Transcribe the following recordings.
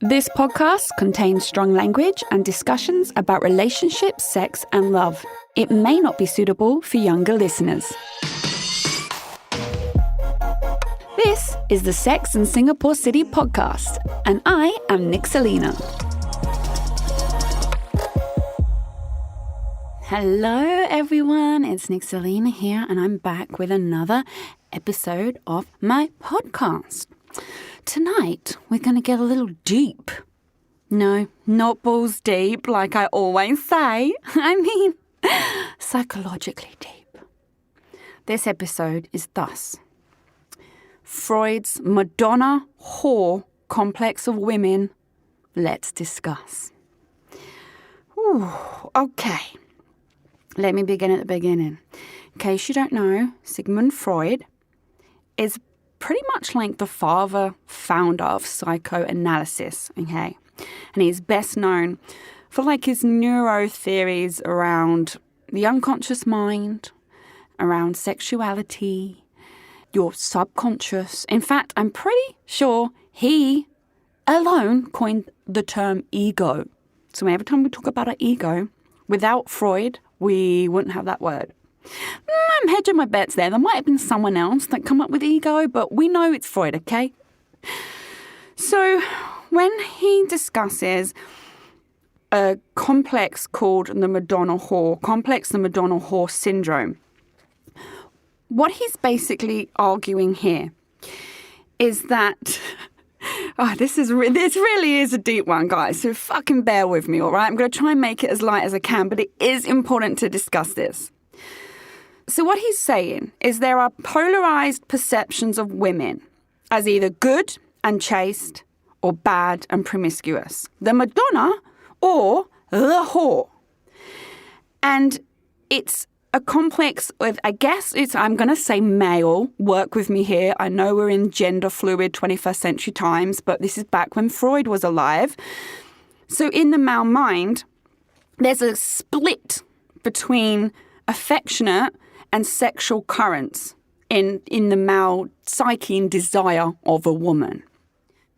This podcast contains strong language and discussions about relationships, sex, and love. It may not be suitable for younger listeners. This is the Sex and Singapore City podcast, and I am Nick Selena. Hello everyone, it's Nick Selena here, and I'm back with another episode of my podcast. Tonight, we're going to get a little deep. No, not balls deep, like I always say. I mean, psychologically deep. This episode is thus. Freud's Madonna whore complex of women. Let's discuss. Ooh, okay. Let me begin at the beginning. In case you don't know, Sigmund Freud is pretty much like the founder of psychoanalysis, okay? And he's best known for like his neuro theories around the unconscious mind, around sexuality, your subconscious. In fact, I'm pretty sure he alone coined the term ego. So every time we talk about our ego, without Freud, we wouldn't have that word. I'm hedging my bets there. There might have been someone else that come up with ego, but we know it's Freud, okay? So when he discusses a complex called the Madonna whore syndrome, what he's basically arguing here is that this really is a deep one, guys. So fucking bear with me, all right? I'm going to try and make it as light as I can, but it is important to discuss this. So what he's saying is there are polarized perceptions of women as either good and chaste or bad and promiscuous. The Madonna or the whore. And it's a complex of, I'm going to say male, work with me here. I know we're in gender fluid 21st century times, but this is back when Freud was alive. So in the male mind, there's a split between affectionate and sexual currents in the male psyche and desire of a woman.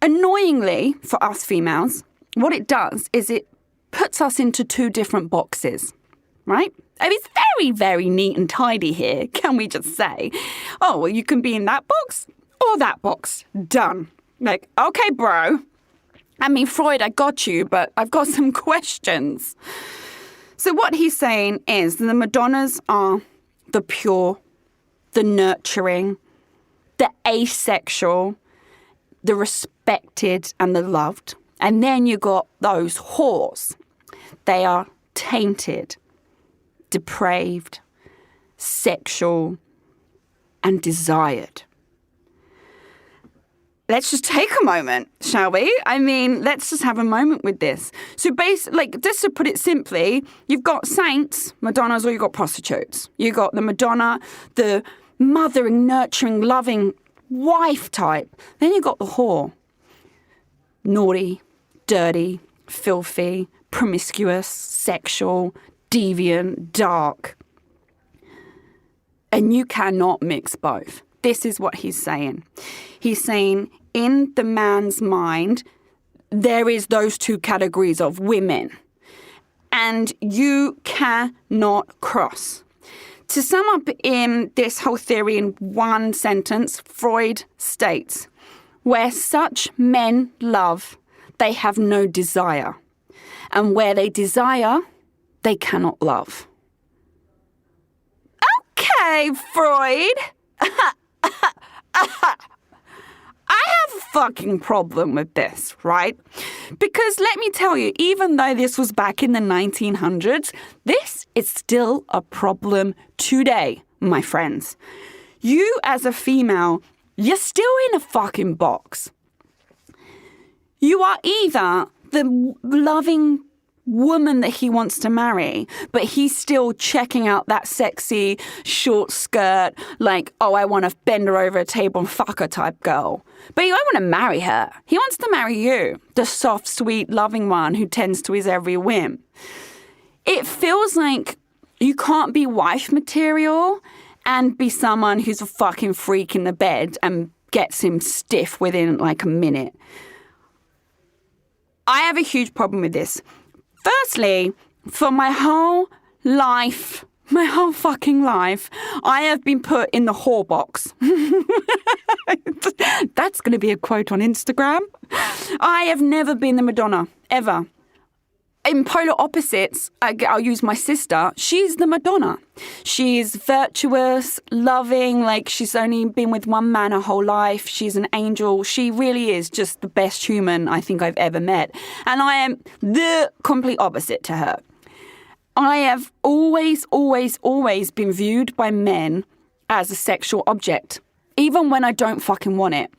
Annoyingly, for us females, what it does is it puts us into two different boxes, right? I mean, it's very, very neat and tidy here, can we just say? Oh, well, you can be in that box or that box. Done. Like, okay, bro. I mean, Freud, I got you, but I've got some questions. So what he's saying is the Madonnas are the pure, the nurturing, the asexual, the respected and the loved. And then you got those whores. They are tainted, depraved, sexual, and desired. Let's just take a moment, shall we? I mean, let's just have a moment with this. So basically, just to put it simply, you've got saints, Madonnas, or you've got prostitutes. You've got the Madonna, the mothering, nurturing, loving wife type. Then you've got the whore. Naughty, dirty, filthy, promiscuous, sexual, deviant, dark. And you cannot mix both. This is what he's saying. He's saying in the man's mind, there is those two categories of women. And you cannot cross. To sum up in this whole theory in one sentence, Freud states, where such men love, they have no desire. And where they desire, they cannot love. Okay, Freud. I have a fucking problem with this, right? Because let me tell you, even though this was back in the 1900s, this is still a problem today, my friends. You as a female, you're still in a fucking box. You are either the loving woman that he wants to marry, but he's still checking out that sexy short skirt, like, oh, I want to bend her over a table and fuck her type girl. But you don't want to marry her. He wants to marry you, the soft, sweet, loving one who tends to his every whim. It feels like you can't be wife material and be someone who's a fucking freak in the bed and gets him stiff within like a minute. I have a huge problem with this. Firstly, for my whole life, my whole fucking life, I have been put in the whore box. That's going to be a quote on Instagram. I have never been the Madonna, ever. In polar opposites, I'll use my sister. She's the Madonna. She's virtuous, loving, like she's only been with one man her whole life. She's an angel. She really is just the best human I think I've ever met. And I am the complete opposite to her. I have always been viewed by men as a sexual object, even when I don't fucking want it.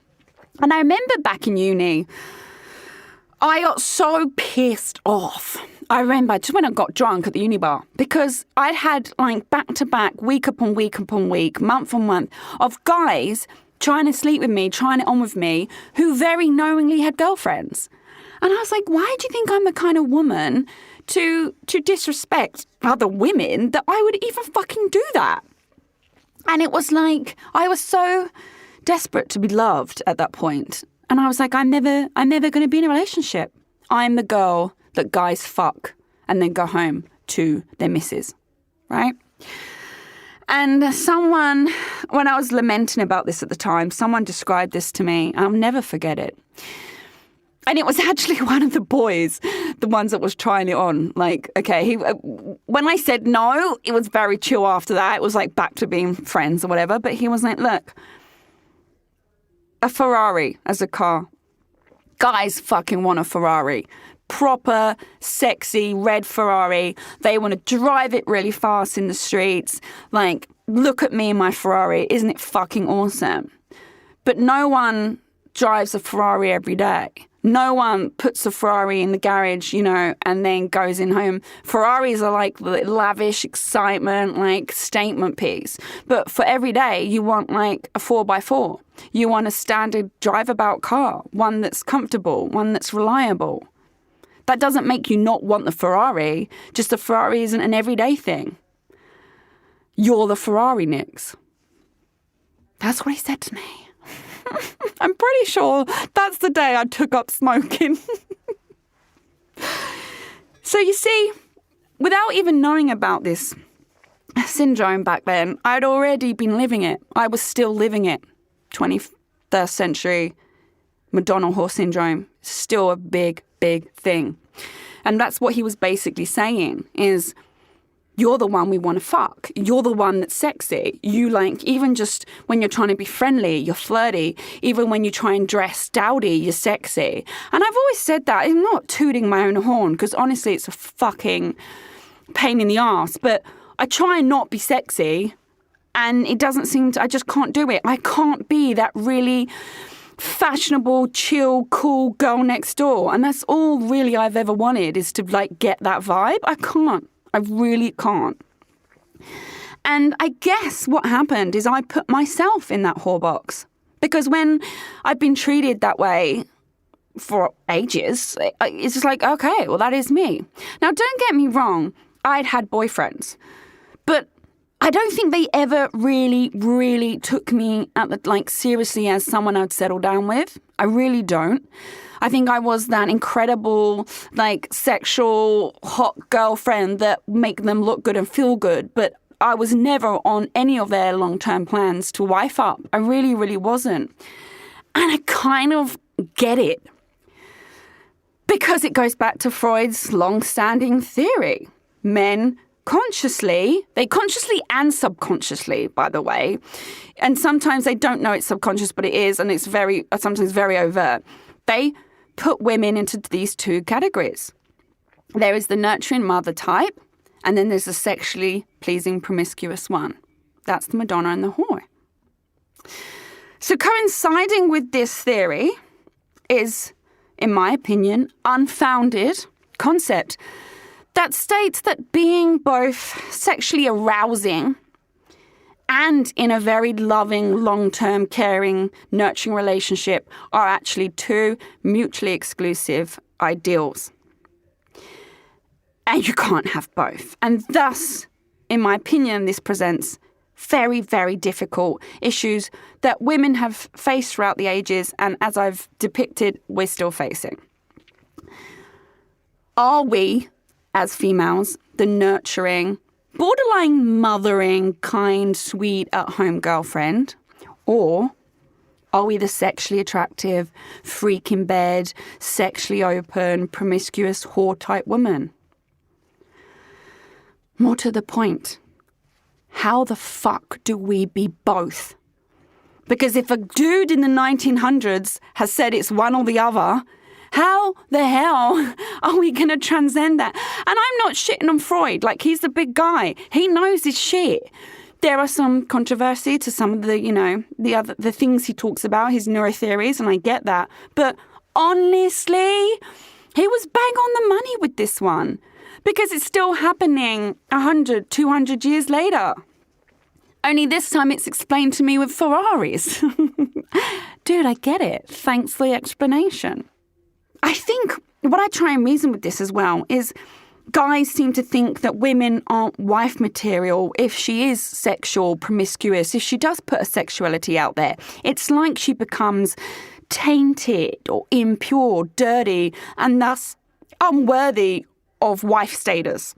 And I remember back in uni, I got so pissed off. I remember just when I got drunk at the uni bar, because I'd had like back-to-back, week upon week upon week, month on month, of guys trying to sleep with me, trying it on with me, who very knowingly had girlfriends. And I was like, why do you think I'm the kind of woman to disrespect other women that I would even fucking do that? And it was like, I was so desperate to be loved at that point. And I was like, I'm never going to be in a relationship. I'm the girl that guys fuck and then go home to their missus, right? And someone, when I was lamenting about this at the time, someone described this to me. I'll never forget it. And it was actually one of the boys, the ones that was trying it on. Like, okay, when I said no, it was very chill after that. It was like back to being friends or whatever. But he was like, look, a Ferrari as a car. Guys fucking want a Ferrari. Proper, sexy, red Ferrari. They want to drive it really fast in the streets. Like, look at me in my Ferrari. Isn't it fucking awesome? But no one drives a Ferrari every day. No one puts a Ferrari in the garage, you know, and then goes in home. Ferraris are like lavish excitement, like statement piece. But for every day, you want like a 4x4. You want a standard drive-about car, one that's comfortable, one that's reliable. That doesn't make you not want the Ferrari. Just the Ferrari isn't an everyday thing. You're the Ferrari, Nix. That's what he said to me. I'm pretty sure that's the day I took up smoking. So you see, without even knowing about this syndrome back then, I'd already been living it. I was still living it. 21st century Madonna whore syndrome, still a big, big thing. And that's what he was basically saying is, you're the one we want to fuck. You're the one that's sexy. You like, even just when you're trying to be friendly, you're flirty. Even when you try and dress dowdy, you're sexy. And I've always said that. I'm not tooting my own horn because honestly, it's a fucking pain in the ass. But I try and not be sexy and it doesn't seem to, I just can't do it. I can't be that really fashionable, chill, cool girl next door. And that's all really I've ever wanted is to like get that vibe. I can't. I really can't. And I guess what happened is I put myself in that whore box. Because when I've been treated that way for ages, it's just like, okay, well, that is me. Now, don't get me wrong. I'd had boyfriends. But I don't think they ever really took me seriously as someone I'd settle down with. I really don't. I think I was that incredible, sexual, hot girlfriend that make them look good and feel good. But I was never on any of their long-term plans to wife up. I really wasn't. And I kind of get it. Because it goes back to Freud's long-standing theory. Men consciously and subconsciously, by the way, and sometimes they don't know it's subconscious, but it is, and it's sometimes very overt. They put women into these two categories. There is the nurturing mother type, and then there's the sexually pleasing promiscuous one. That's the Madonna and the whore. So coinciding with this theory is, in my opinion, unfounded concept that states that being both sexually arousing and in a very loving, long-term, caring, nurturing relationship are actually two mutually exclusive ideals. And you can't have both. And thus, in my opinion, this presents very, very difficult issues that women have faced throughout the ages, and as I've depicted, we're still facing. Are we, as females, the nurturing, borderline mothering, kind, sweet, at-home girlfriend? Or are we the sexually attractive, freak in bed, sexually open, promiscuous, whore-type woman? More to the point, how the fuck do we be both? Because if a dude in the 1900s has said it's one or the other, how the hell are we going to transcend that? And I'm not shitting on Freud. Like, he's the big guy. He knows his shit. There are some controversy to some of the, the things he talks about, his neurotheories, and I get that. But honestly, he was bang on the money with this one because it's still happening 100, 200 years later. Only this time it's explained to me with Ferraris. Dude, I get it. Thanks for the explanation. I think what I try and reason with this as well is guys seem to think that women aren't wife material if she is sexual, promiscuous, if she does put her sexuality out there. It's like she becomes tainted or impure, dirty, and thus unworthy of wife status.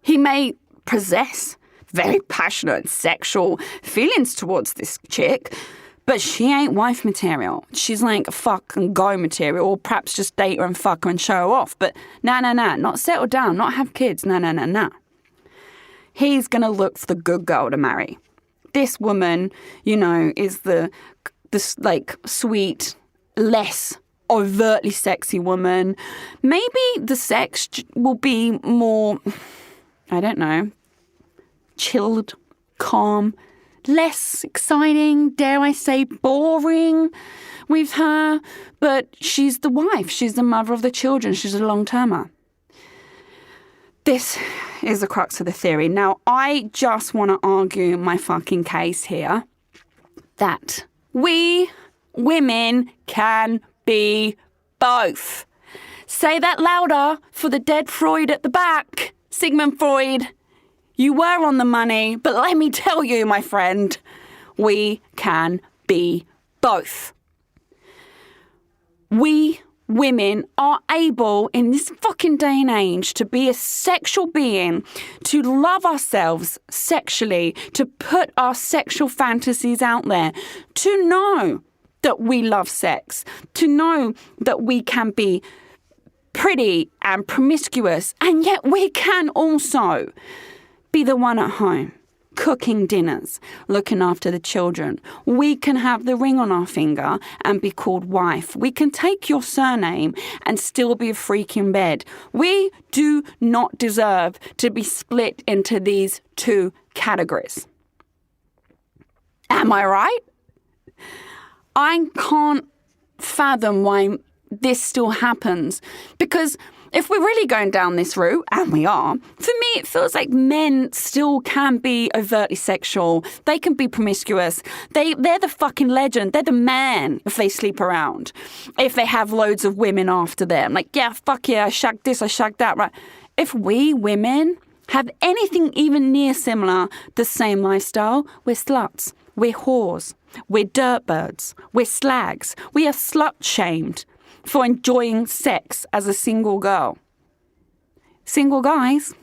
He may possess very passionate sexual feelings towards this chick, but she ain't wife material. She's like fuck and go material, or perhaps just date her and fuck her and show her off. But nah, not settle down, not have kids, nah. He's gonna look for the good girl to marry. This woman, is this like sweet, less overtly sexy woman. Maybe the sex will be more, I don't know, chilled, calm, less exciting, dare I say, boring with her. But she's the wife. She's the mother of the children. She's a long-termer. This is the crux of the theory. Now, I just want to argue my fucking case here that we women can be both. Say that louder for the dead Freud at the back. Sigmund Freud. You were on the money, but let me tell you, my friend, we can be both. We women are able in this fucking day and age to be a sexual being, to love ourselves sexually, to put our sexual fantasies out there, to know that we love sex, to know that we can be pretty and promiscuous, and yet we can also be the one at home, cooking dinners, looking after the children. We can have the ring on our finger and be called wife. We can take your surname and still be a freak in bed. We do not deserve to be split into these two categories. Am I right? I can't fathom why this still happens, because if we're really going down this route, and we are, for me it feels like men still can be overtly sexual. They can be promiscuous. They're the fucking legend. They're the man if they sleep around. If they have loads of women after them. Like, yeah, fuck yeah, I shagged this, I shagged that, right? If we women have anything even near similar, the same lifestyle, we're sluts. We're whores. We're dirtbirds. We're slags. We are slut-shamed for enjoying sex as a single girl. Single guys,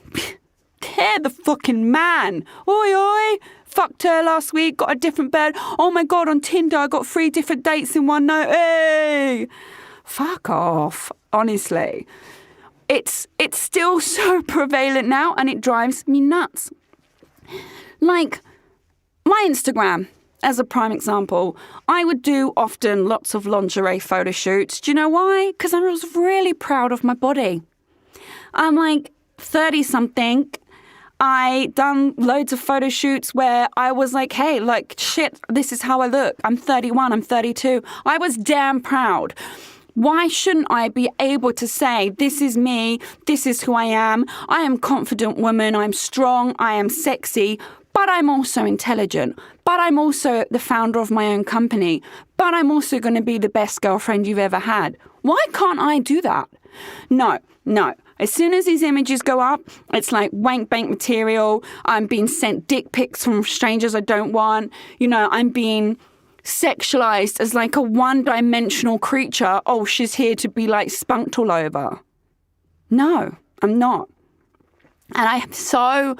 they're the fucking man. Oi, fucked her last week, got a different bed. Oh my God, on Tinder I got 3 different dates in one night. Hey! Fuck off, honestly. It's still so prevalent now and it drives me nuts. Like, my Instagram, as a prime example, I would do often lots of lingerie photo shoots. Do you know why? Because I was really proud of my body. I'm like 30-something. I done loads of photo shoots where I was like, hey, like, shit, this is how I look. I'm 31, I'm 32. I was damn proud. Why shouldn't I be able to say, this is me, this is who I am a confident woman, I'm strong, I am sexy, but I'm also intelligent, but I'm also the founder of my own company, but I'm also going to be the best girlfriend you've ever had. Why can't I do that? No. As soon as these images go up, it's like wank bank material. I'm being sent dick pics from strangers I don't want. I'm being sexualized as like a one-dimensional creature. Oh, she's here to be like spunked all over. No, I'm not. And I am so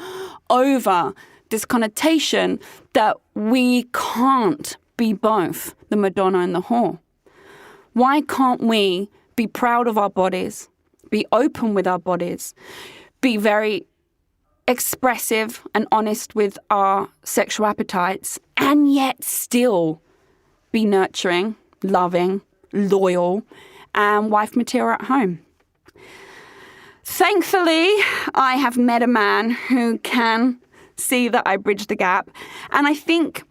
over this connotation that we can't be both the Madonna and the whore. Why can't we be proud of our bodies, be open with our bodies, be very expressive and honest with our sexual appetites, and yet still be nurturing, loving, loyal, and wife material at home? Thankfully, I have met a man who can see that I bridge the gap. And I think,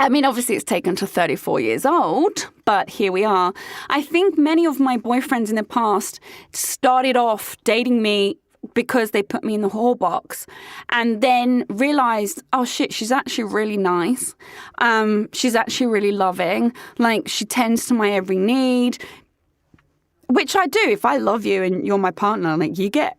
obviously it's taken to 34 years old, but here we are. I think many of my boyfriends in the past started off dating me because they put me in the whore box and then realized, oh shit, she's actually really nice. She's actually really loving. Like, she tends to my every need, which I do. If I love you and you're my partner, like, you get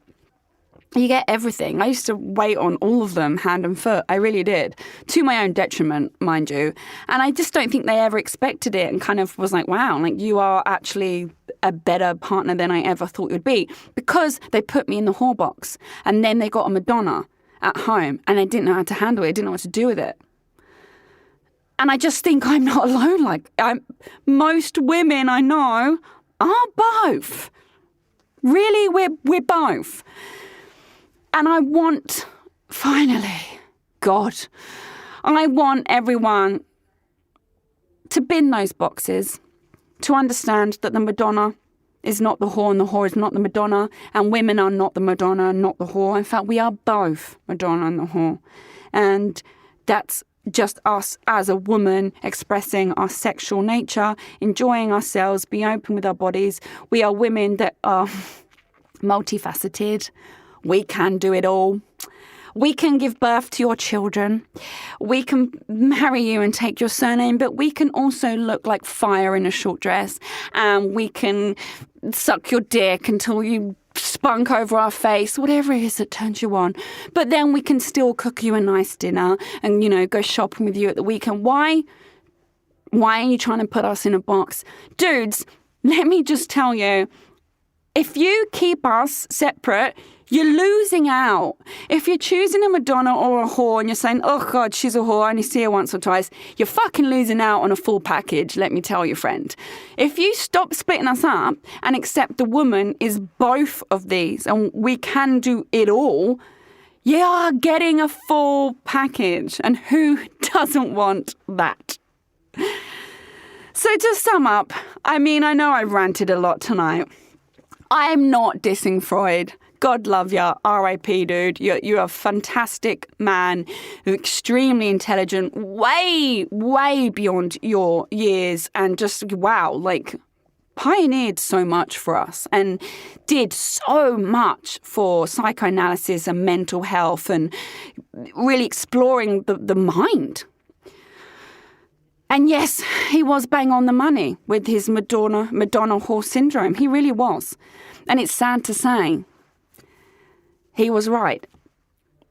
everything. I used to wait on all of them hand and foot. I really did, to my own detriment, mind you. And I just don't think they ever expected it and kind of was like, wow, like, you are actually a better partner than I ever thought you'd be, because they put me in the whore box and then they got a Madonna at home and I didn't know how to handle it. I didn't know what to do with it. And I just think I'm not alone. Like, most women I know are both. Really, we're both. And I want, finally, God, I want everyone to bin those boxes, to understand that the Madonna is not the whore and the whore is not the Madonna, and women are not the Madonna and not the whore. In fact, we are both Madonna and the whore. And that's just us as a woman expressing our sexual nature, enjoying ourselves, being open with our bodies. We are women that are multifaceted. We can do it all. We can give birth to your children. We can marry you and take your surname, but we can also look like fire in a short dress. And we can suck your dick until you spunk over our face, whatever it is that turns you on. But then we can still cook you a nice dinner and, go shopping with you at the weekend. Why are you trying to put us in a box? Dudes, let me just tell you, if you keep us separate, you're losing out. If you're choosing a Madonna or a whore and you're saying, oh God, she's a whore, I only see her once or twice, you're fucking losing out on a full package, let me tell you, friend. If you stop splitting us up and accept the woman is both of these and we can do it all, you are getting a full package. And who doesn't want that? So to sum up, I know I've ranted a lot tonight. I am not dissing Freud. God love ya, R.I.P. dude. You're a fantastic man, extremely intelligent, way, way beyond your years, and just, wow, like, pioneered so much for us and did so much for psychoanalysis and mental health and really exploring the mind. And yes, he was bang on the money with his Madonna whore syndrome. He really was. And it's sad to say, he was right.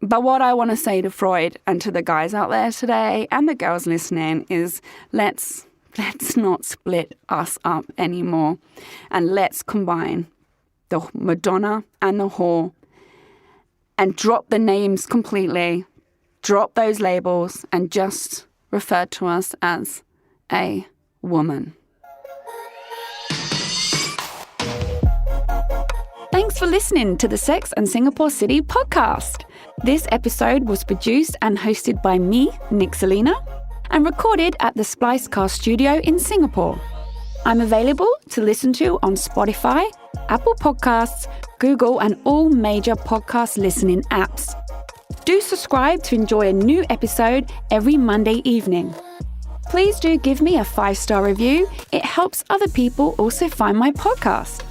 But what I want to say to Freud and to the guys out there today and the girls listening is let's not split us up anymore. And let's combine the Madonna and the whore and drop the names completely, drop those labels and just refer to us as a woman. Thanks for listening to the Sex and Singapore City podcast. This episode was produced and hosted by me, Nick Selena, and recorded at the Splicecast studio in Singapore. I'm available to listen to on Spotify, Apple Podcasts, Google, and all major podcast listening apps. Do subscribe to enjoy a new episode every Monday evening. Please do give me a 5-star review. It helps other people also find my podcast.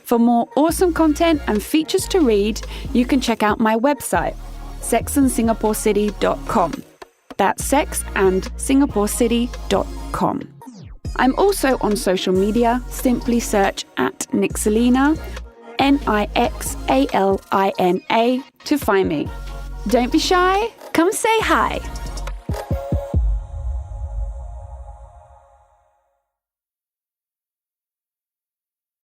For more awesome content and features to read, you can check out my website, sexandsingaporecity.com. That's sexandsingaporecity.com. I'm also on social media. Simply search at Nick Selena, Nixalina, to find me. Don't be shy. Come say hi.